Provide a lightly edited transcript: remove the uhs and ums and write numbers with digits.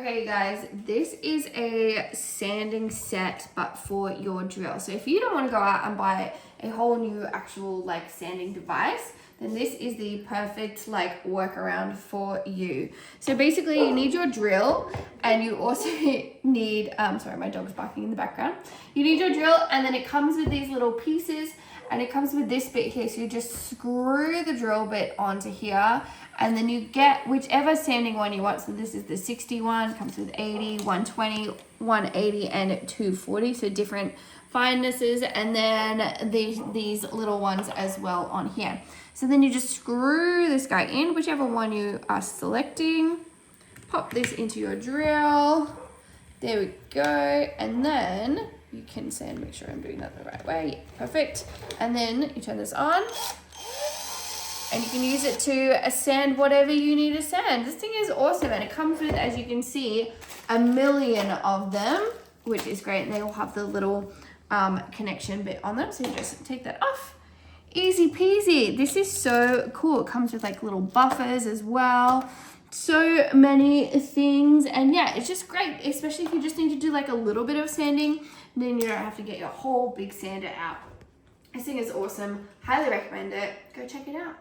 Okay guys, this is a sanding set but for your drill. So if you don't want to go out and buy a whole new actual like sanding device, then this is the perfect like workaround for you. So basically you need your drill and you also need, sorry, my dog's barking in the background. You need your drill and then it comes with these little pieces and it comes with this bit here. So you just screw the drill bit onto here and then you get whichever sanding one you want. So this is the 61, comes with 80, 120, 180 and 240. So different finenesses, and then these little ones as well on here. So then you just screw this guy in, whichever one you are selecting. Pop this into your drill. There we go. And then you can sand, make sure I'm doing that the right way. Perfect. And then you turn this on and you can use it to sand whatever you need to sand. This thing is awesome and it comes with, as you can see, a million of them, which is great. And they all have the little connection bit on them. So you just take that off. Easy peasy. This is so cool. It comes with like little buffers as well. So many things, and yeah, it's just great, especially if you just need to do like a little bit of sanding, then you don't have to get your whole big sander out. This thing is awesome. Highly recommend it. Go check it out.